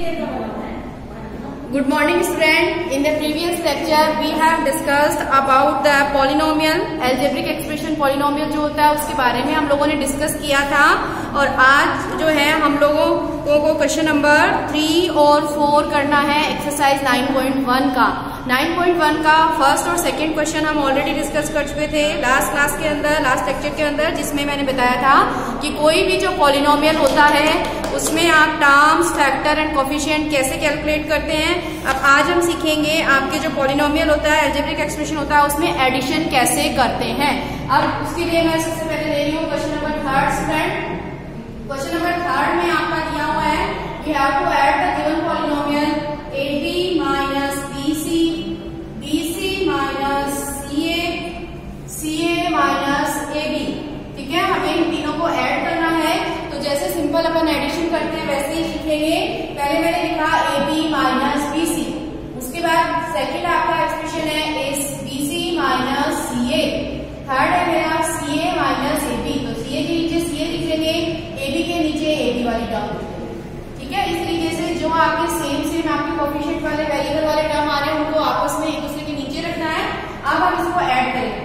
Good morning student. In the previous lecture we have discussed about the polynomial, algebraic expression polynomial जो होता है उसके बारे में हम लोगों ने डिस्कस किया था। और आज जो है हम लोगों को क्वेश्चन नंबर 3 और 4 करना है एक्सरसाइज 9.1 का। 9.1 का फर्स्ट और सेकंड क्वेश्चन हम ऑलरेडी डिस्कस कर चुके थे लास्ट क्लास के अंदर, लास्ट लेक्चर के अंदर, जिसमें मैंने बताया था कि कोई भी जो पॉलिनोमियल होता है उसमें आप टर्म्स, फैक्टर एंड कोफिशिएंट कैसे कैलकुलेट करते हैं। अब आज हम सीखेंगे आपके जो पॉलिनोमियल होता है, अलजेब्रिक एक्सप्रेशन होता है, उसमें एडिशन कैसे करते हैं। अब उसके लिए मैं सबसे पहले ले रही हूँ question number 3 student. Question number 3 में आपका दिया हुआ है we have to add the given polynomial AB minus BC, BC minus CA, CA minus AB। ठीक है, हमें इन तीनों को ऐड करना है। तो जैसे सिंपल अपन एडिशन करते हैं वैसे ही लिखेंगे। पहले मैंने लिखा AB माइनस BC, उसके बाद सेकंड आपका एक्सप्रेशन है BC माइनस CA, थर्ड है मेरा CA माइनस AB। तो CA के नीचे CA लिख लेंगे, AB के नीचे AB वाली टर्म लिख लेंगे। ठीक है, इस तरीके से जो आपके सेम आपके कोफिशिएंट वाले वेरिएबल वाले टर्म आ रहे हैं उनको आपस में एक दूसरे के नीचे रखना है। अब हम इसको ऐड करेंगे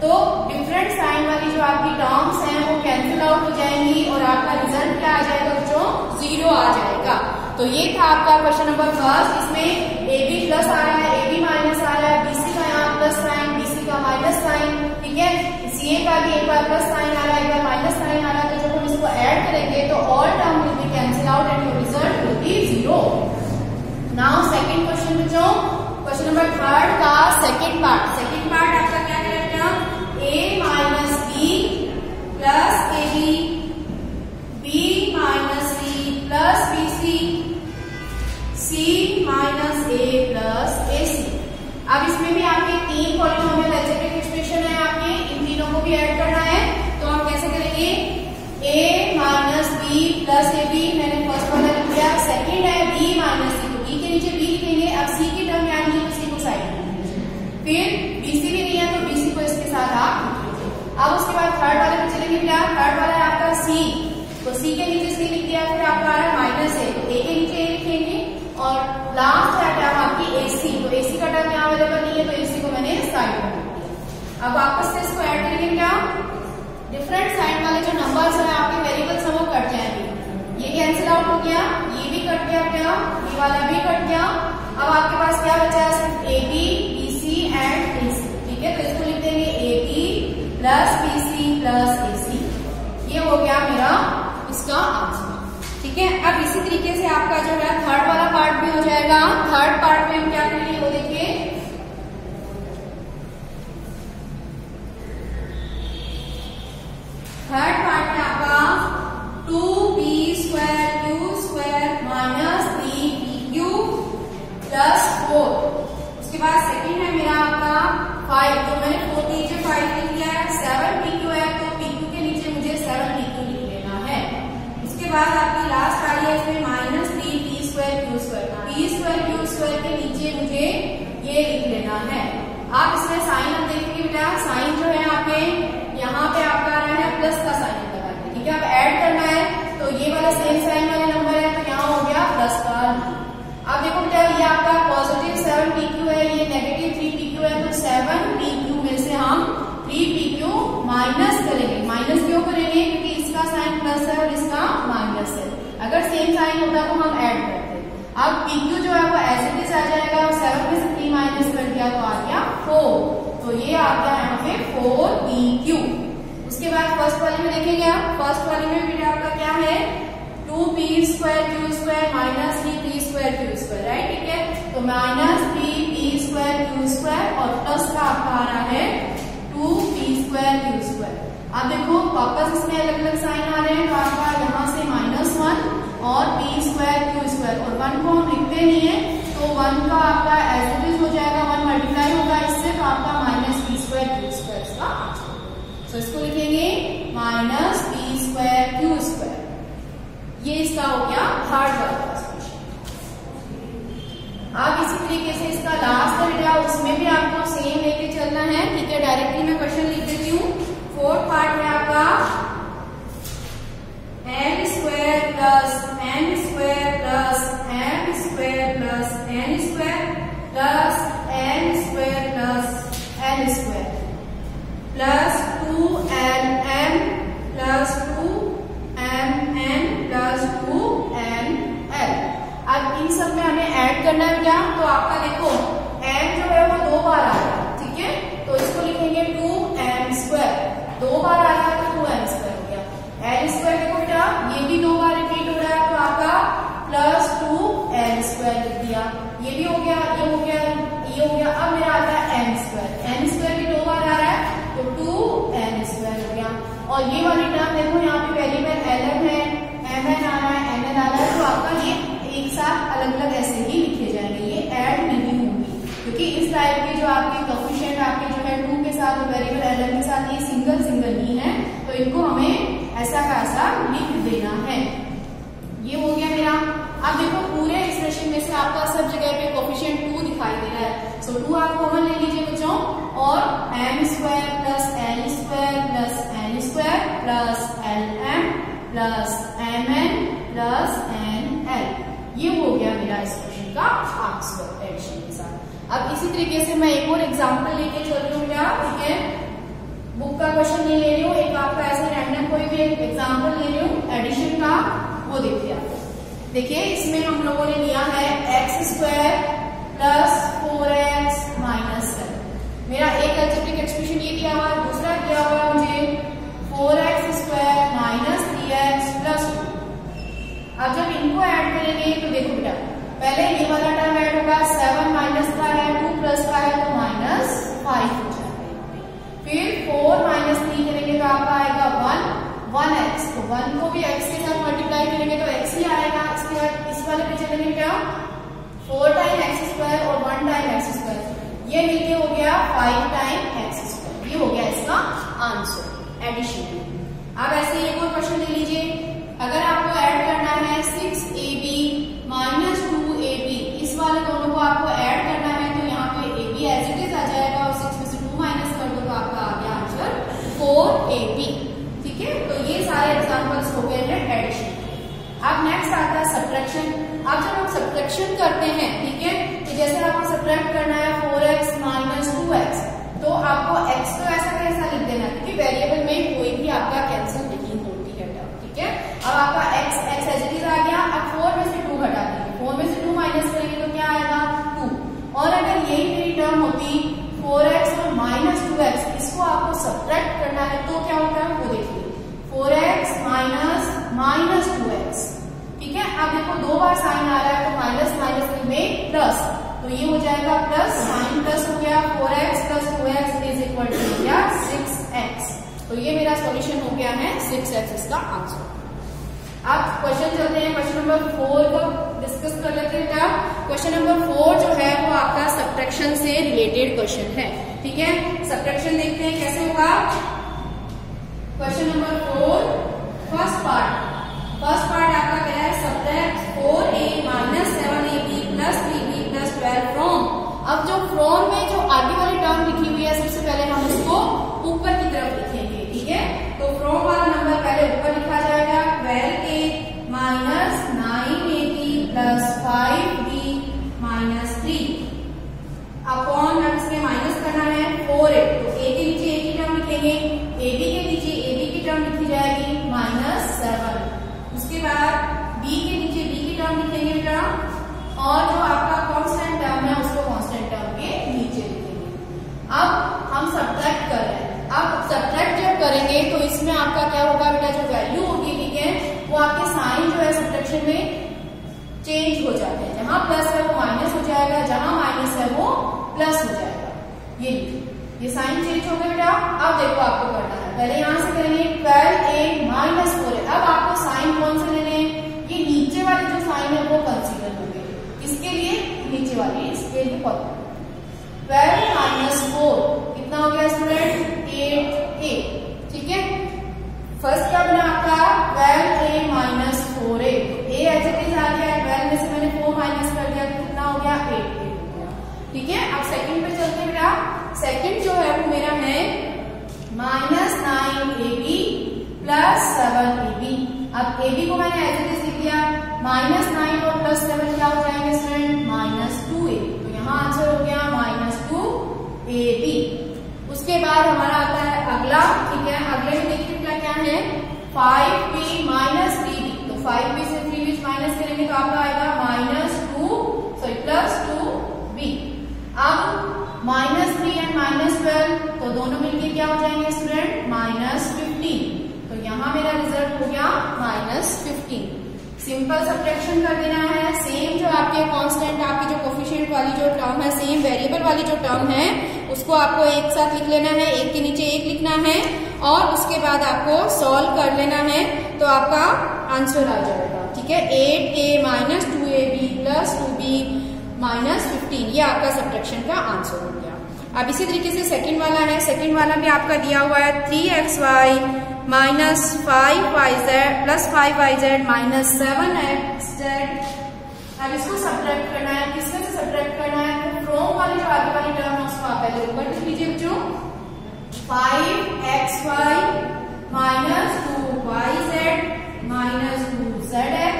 तो डिफरेंट साइन वाली जो आपकी टर्म्स हैं वो कैंसिल आउट हो जाएंगी और आपका रिजल्ट क्या आ जाएगा बच्चों, 0 आ जाएगा। तो ये था आपका क्वेश्चन नंबर 1। इसमें AB प्लस आ रहा है, AB माइनस आ रहा है, BC का यहाँ प्लस साइन, BC का माइनस साइन। ठीक है, CA का भी एक बार प्लस साइन आ रहा है, एक बार माइनस साइन आ रहा है। तो जब हम इसको ऐड करेंगे तो all term will be cancel out and your result will be 0। Now second question बच्चों, क्वेश्चन नंबर 3 का सेकंड पार्ट। सेकंड पार्ट आपका क्या करेगा, A minus B plus AB, B minus C plus BC, C minus A plus AC। अब इसमें भी आपके 3 polynomial algebraic expression है, आपके इन तीनों को भी ऐड करना है। तो हम कैसे करेंगे, A minus B plus AB मैंने फर्स्ट वाला लिख दिया, सेकेंड है B माइनस C, तो B के नीचे B लिखेंगे। अब C की टर्म यानी तो C को साइड में, फिर BC भी नहीं है तो BC को इसके साथ आप। अब उसके बाद थर्ड वाले पे चलेंगे, क्या थर्ड वाला है आपका C, तो C के नीचे C लिख दिया, फिर आपका आ रहा है माइनस A, तो A के नीचे A लिखेंगे। और लास्ट है टर्म आपकी AC, तो AC का टर्म यहाँ अवेलेबल नहीं है तो AC को मैंने साइड में लिख दिया। अब वापस से इसको ऐड करेंगे, क्या डिफरेंट साइन वाले जो नंबर्स हैं आपके वेरिएबल्स हैं वो कट जाएंगे। ये कैंसिल आउट हो गया, ये भी कट गया, क्या ये वाला भी कट गया। अब आपके पास क्या बचा है, सिर्फ AB, BC एंड AC। ठीक है, तो इसको लिख देंगे AB plus BC plus AC। ये हो गया मेरा इसका आंसर। ठीक है, अब इसी तरीके से आपका जो है थर्ड वाला पार्ट भी हो जाएगा। थर्ड पार्ट में हम क्या करेंगे वो देखिए, थर्ड पार्ट में आपका 2B square Q square minus 3BQ plus 4। उसके बाद सेकंड है मेरा आपका 5, तो मैंने 4 के नीचे 5 लिख लिया है। 7PQ है तो PQ के नीचे मुझे 7PQ लिख लेना है। उसके बाद आपकी लास्ट आ रही है इसमें minus 3P square Q square, P square Q square के नीचे मुझे ये लिख लेना है। आप इसमें साइन हम देखेंगे बेटा, साइन जो है आपके यहाँ पे आपका आ रहा है प्लस का साइन लगाएंगे। ठीक है, अब ऐड करना है तो ये वाला सेम साइन वाले नंबर है तो यहाँ हो गया प्लस का। अब देखो बेटा ये आपका पॉजिटिव 7PQ है, ये नेगेटिव 3PQ है, तो 7PQ में से हम 3PQ माइनस करेंगे। माइनस क्यों करेंगे, क्योंकि इसका साइन प्लस है और इसका माइनस है। अगर सेम साइन होता तो हम ऐड करते। अब PQ जो है वो एज इट इज आ जाएगा, 7 में से 3 माइनस कर दिया तो आ गया 4, तो ये आ गया यहाँ पे 4PQ। उसके बाद फर्स्ट वाले में देखेंगे आप, फर्स्ट वाले में भी आपका क्या है 2P square Q square minus 3P square Q square, right. ठीक है, तो minus 3P square Q square और प्लस का आपका आ रहा है 2P स्क्वायर Q स्क्वायर। अब देखो वापस इसमें अलग अलग साइन आ रहे हैं, तो आपका यहाँ से -1 और P स्क्वायर Q स्क्वायर, और 1 को हम लिखते नहीं है तो 1 का आपका एज इट इज हो जाएगा, 1 मल्टीप्लाई होगा इससे तो आपका minus P square Q square इसका आंसर। तो इसको लिखेंगे minus P square Q square. ये इसका हो गया थर्ड वाला एक्सप्रेशन। अब इसी तरीके से इसका लास्ट है उसमें भी आपको सेम लेके चलना है। ठीक है, डायरेक्टली मैं क्वेश्चन लिख देती हूँ। फोर्थ पार्ट में आपका n स्क्वायर प्लस m इन सब में हमें ऐड करना है क्या, तो आपका देखो m जो है वो 2 बार आ रहा है, ठीक है, तो इसको लिखेंगे 2m², 2 बार आ रहा है तो 2m² हो गया। l² देखो बेटा ये भी 2 बार रिपीट हो रहा है तो आपका +2l² लिख दिया, ये भी हो गया, ये हो गया, ये हो गया। अब मेरा आता है m² भी 2 बार आ रहा है तो 2m² हो गया। और ये वाली टर्म देखो यहाँ पे पहली बार ln है, mn आ रहा है, mn आ रहा है, तो आपका ये एक साथ अलग अलग ऐसे ही लिखे जाएंगे, ये ऐड नहीं होंगी क्योंकि इस टाइप के जो आपके कोएफिशिएंट आपके जो है 2 के साथ और वेरिएबल ln के साथ ये सिंगल ही है, तो इनको हमें ऐसा का ऐसा लिख देना है। ये हो गया मेरा। अब देखो पूरे एक्सप्रेशन में से आपका सब जगह पे कोएफिशिएंट 2 दिखाई दे रहा है, सो 2 आप कॉमन ले लीजिए बच्चों, और m² + l² + n² + lm + mn + nl, ये हो गया मेरा इस क्वेश्चन का आंसर एडिशन के साथ। अब इसी तरीके से मैं एक और एग्जांपल लेके चल रही हूँ क्या, ठीक है, बुक का क्वेश्चन नहीं ले रही हूँ, एक आपका ऐसे रैंडम कोई भी एक एग्जांपल ले रही हूँ एडिशन का, वो देखिए आप। देखिए इसमें हम लोगों ने लिया है x² + 4x - 7, मेरा एक अलजेब्रिक एक्सप्रेशन ये दिया हुआ है, दूसरा दिया हुआ है मुझे 4x² - 3x + 2। अब जब इनको ऐड करेंगे तो देखो बेटा पहले ये वाला टर्म ऐड होगा, 7 माइनस का है, 2 प्लस का है तो -5 हो जाएगा। फिर 4 - 3 करेंगे तो आपका आएगा 1x, तो 1 को भी x के साथ मल्टीप्लाई करेंगे तो x ही आएगा। इसके बाद इस वाले पे चलेंगे क्या, 4 टाइम x² और 1 टाइम x², ये मिलके हो गया 5 टाइम x², ये हो गया इसका आंसर एडिशन। अब ऐसे एक और क्वेश्चन ले लीजिए, अगर आपको ऐड करना है 6ab - 2ab, इस वाले दोनों को आपको ऐड करना है तो यहाँ पे ab एज इट इज आ जाएगा और 6 में से 2 माइनस कर दो तो आपका आ गया आंसर 4ab, ठीक है। तो ये सारे एग्जांपल्स हो गए हैं एडिशन। अब नेक्स्ट आता है सब्ट्रैक्शन। अब जब हम सब्ट्रैक्शन करते हैं, ठीक है, तो जैसे आपको सब्ट्रैक्ट करना है 4x - 2x, तो आपको x को ऐसा कैसा लिख देना, क्योंकि वेरिएबल में कोई भी आपका कैंसिल नहीं होती है, ठीक है। अब आपका x एज इट इज आ गया, अब 4 में से 2 घटा देंगे, 4 में से 2 माइनस करेंगे तो क्या आएगा 2, और अगर यही मेरी टर्म होती 4x और -2x, इसको आपको सब्ट्रैक्ट करना है तो क्या होता है वो देखिए, 4x - -2x, ठीक है। अब देखो 2 बार साइन आ रहा है तो माइनस में प्लस, तो ये हो जाएगा प्लस, साइन प्लस हो गया, 4x + 2x = 6x, तो ये मेरा सॉल्यूशन हो गया है 6x इसका आंसर। अब क्वेश्चन चलते हैं, क्वेश्चन नंबर 4 को डिस्कस कर लेते हैं। क्या क्वेश्चन नंबर 4 जो है वो आपका सब्ट्रैक्शन से रिलेटेड क्वेश्चन है, ठीक है। सब्ट्रैक्शन देखते हैं कैसे होगा। क्वेश्चन नंबर 4 फर्स्ट पार्ट आपका क्या है, subtract 4a - 7ab + 3b + 12 from. अब जो फ्रॉम में जो आगे वाली टर्म लिखी हुई है सबसे पहले हम उसको ऊपर की तरफ लिखेंगे, ठीक है। तो फ्रॉम वाला नंबर पहले ऊपर लिखा जाएगा, 12a - 9ab + 5b - 3 अपॉन इसमें माइनस करना है 4a, तो a के नीचे a की टर्म लिखेंगे, ab के नीचे ab की टर्म लिखी जाएगी -7, उसके बाद b के नीचे b की टर्म लिखेंगे बेटा, और जो आपका कांस्टेंट टर्म है उसको कांस्टेंट टर्म के नीचे लिखेंगे। अब हम सब्ट्रैक्ट कर रहे हैं, अब सब्ट्रैक्ट जब करेंगे तो इसमें आपका क्या होगा बेटा, जो वैल्यू होगी, ठीक है, वो आपके साइन जो है सब्ट्रैक्शन में चेंज हो जाते हैं, जहां प्लस है वो माइनस हो जाएगा, जहां माइनस है वो प्लस हो जाएगा। ये साइन चेंज हो गया बेटा। अब देखो आपको करना है, पहले यहां से करेंगे 12a - 4a, अब आपको साइन कौन से लेने हैं, ये नीचे वाले जो साइन है वो कंसीडर होंगे, इसके लिए नीचे वाले, इसके लिए 12 - 4 कितना हो गया स्टूडेंट, 8a, ठीक है। फर्स्ट क्या बना आपका 12a - 4a, a as it is आ गया, 12 में से मैंने 4 माइनस कर दिया तो कितना हो गया 8 हो गया, ठीक है। अब सेकंड पे चलते हैं बेटा, सेकंड जो है वो मेरा है -9ab + 7ab। अब ab को मैंने एज इट इज लिख दिया, -9 और +7 क्या हो जाएंगे स्टूडेंट, -2a, तो यहाँ आंसर हो गया -2ab। उसके बाद हमारा आता है अगला, ठीक है, अगले में देखिए क्या है 5b - 3b, तो 5b से 3b माइनस करेंगे तो आपका आएगा -2 -15। सिंपल सब्ट्रैक्शन कर देना है। सेम जो आपके कांस्टेंट, आपकी जो कोफिशिएंट वाली जो टर्म है, सेम वेरिएबल वाली जो टर्म है, उसको आपको एक साथ लिख लेना है, एक के नीचे एक लिखना है और उसके बाद आपको सॉल्व कर लेना है तो आपका आंसर आ जाएगा। ठीक है, 8a minus 2ab plus 2b minus 15, ये आपका सब्ट्रैक्शन का आंसर हो गया। अब इसी तरीके से सेकंड वाला है। सेकंड वाला भी आपका दिया हुआ है 3xy minus 5yz plus 5yz minus 7xz। अब इसको सब्ट्रैक्ट करना है। किसमें से सब्ट्रैक्ट करना है? तो फ्रॉम वाली जो आगे वाली टर्म है उसको आप पहले ऊपर लिख लीजिए बच्चों। 5xy minus 2yz minus 2zx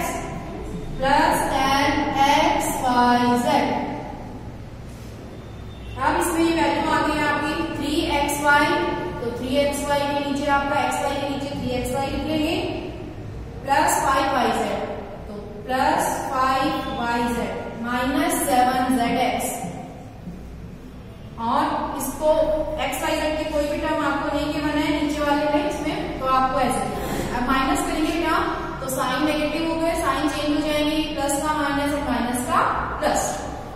plus 10xyz। अब इसमें ये वैल्यू आ गई है आपकी 3xy, तो 3xy के नीचे आपका xy के नीचे 3xy लिख लेंगे प्लस 5yz, तो प्लस 5yz माइनस 7zx। और इसको xyz की कोई भी टर्म आपको नहीं गिवन है नीचे वाले में, इसमें तो आपको ऐसे अब माइनस करेंगे बेटा तो साइन नेगेटिव हो गए, साइन चेंज हो जाएंगे, प्लस का माइनस और माइनस का प्लस।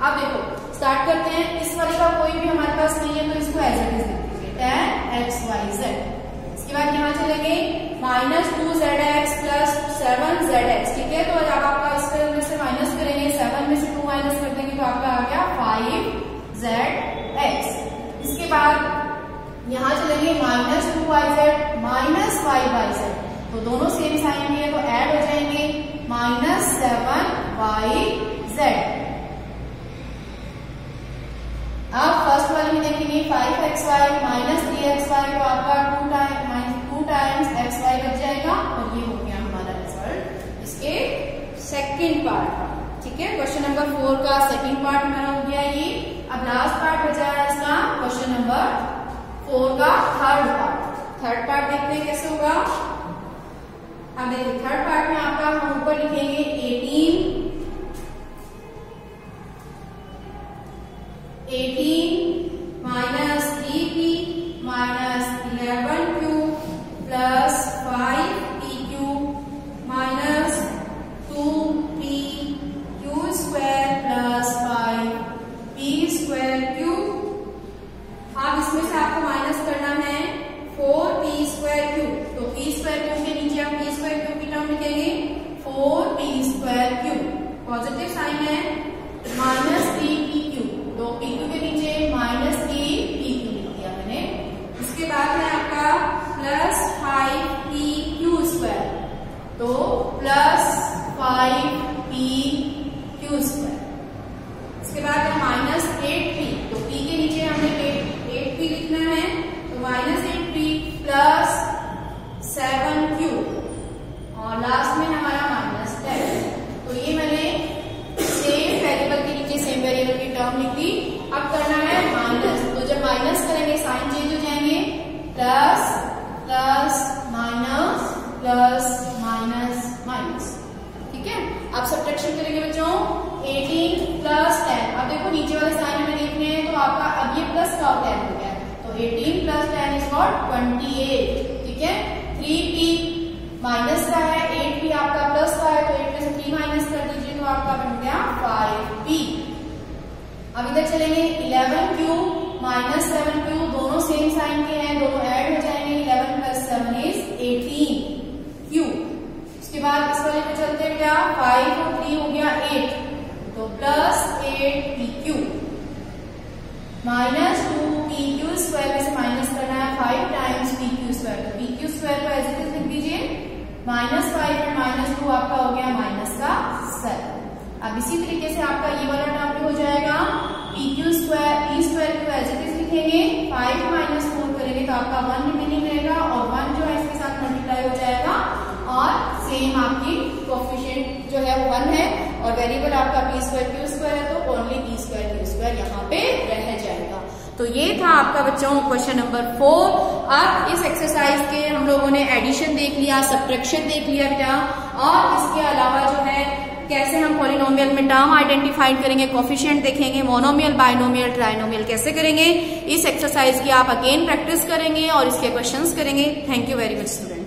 अब देखो स्टार्ट करते हैं। इस वाले का कोई भी हमारे पास नहीं है तो इसको एज इट इज लिख दीजिए 10xyz। इसके बाद यहाँ चलेंगे माइनस 2zx प्लस 7zx। ठीक है, तो जब आपका इसके में से माइनस करेंगे, 7 में से 2 माइनस कर देंगे तो आपका आ गया 5zx। इसके बाद यहाँ चलेंगे माइनस 2yz माइनस 5yz, तो दोनों सेम साइन में है तो ऐड हो जाएंगे माइनस 7yz। अब फर्स्ट वाले में देखेंगे 5xy माइनस 3xy, तो आपका 2 टाइम्स xy बच जाएगा और ये हो गया हमारा रिजल्ट इसके सेकंड पार्ट का। ठीक है, क्वेश्चन नंबर 4 का सेकंड पार्ट हमारा हो गया ये। अब लास्ट पार्ट बचा है इसका क्वेश्चन नंबर 4 का थर्ड पार्ट। थर्ड पार्ट देखते हैं कैसे होगा। अब देखिए थर्ड पार्ट में आपका हम ऊपर लिखेंगे 18 minus 3p minus 11q plus 5pq minus 2pq square plus 5p square q। अब इसमें से आपको माइनस करना है 4p स्क्वायर q, तो p स्क्वायर q के नीचे आप p स्क्वायर q की टर्म लिखेंगे 4p square q। Positive sign है माइनस 3pq, तो pq के नीचे माइनस 3pq लिख दिया मैंने। इसके बाद है आपका प्लस 5pq स्क्वायर, तो प्लस 5pq स्क्वायर। इसके बाद है माइनस 8p, तो p के नीचे हमने 8p लिखना है, तो माइनस 8p प्लस 7q और लास्ट में हमारा माइनस 10। तो ये मैंने सेम वेरिएबल के नीचे सेम वेरिएबल की टर्म लिख दी। अब करना है माइनस, तो जब माइनस करेंगे साइन चेंज हो जाएंगे, plus plus minus plus minus minus. ठीक है, अब सब्ट्रैक्शन करेंगे बच्चों 18 प्लस 10। अब देखो नीचे वाले साइन हमें देखने हैं, तो आपका अब ये प्लस का 10 हो गया, तो 18 प्लस 10 इज व्हाट 28। ठीक है, 3p माइनस का है, 8p आपका प्लस का है, तो 8 में से 3 माइनस कर दीजिए तो आपका बन गया 5p। अब इधर चलेंगे 11q माइनस 7q, दोनों सेम साइन के हैं, दोनों ऐड हो जाएंगे, 11 प्लस 7 इज 18q। इसके बाद इस वाले पे चलते हैं क्या, 5 और 3 हो गया 8, तो plus 8pq minus 2pq square में से माइनस करना है 5 टाइम्स pq स्क्वायर, तो pq स्क्वायर को एज इट इज लिख दीजिए, माइनस 5 और माइनस 2 आपका हो गया माइनस का 7। अब इसी तरीके से आपका ये वाला टर्म भी हो जाएगा, pq स्क्वायर p स्क्वायर को एज इट इज लिखेंगे, 5 माइनस 4 करेंगे तो आपका 1 रिमेनिंग रहेगा और 1 जो है इसके साथ मल्टीप्लाई हो जाएगा और सेम आपकी कोफिशिएंट जो है वो 1 है और वेरिएबल आपका p स्क्वायर q स्क्वायर है, तो only p square q square यहाँ पे रह जाएगा। तो ये था आपका बच्चों क्वेश्चन नंबर 4। अब इस एक्सरसाइज के हम लोगों ने एडिशन देख लिया, सब्ट्रैक्शन देख लिया बेटा, और इसके अलावा जो है कैसे हम पॉलिनोमियल में टर्म आइडेंटिफाइड करेंगे, कोफिशिएंट देखेंगे, मोनोमियल, बाइनोमियल, ट्राइनोमियल कैसे करेंगे। इस एक्सरसाइज की आप अगेन प्रैक्टिस करेंगे और इसके क्वेश्चंस करेंगे। Thank you very much student.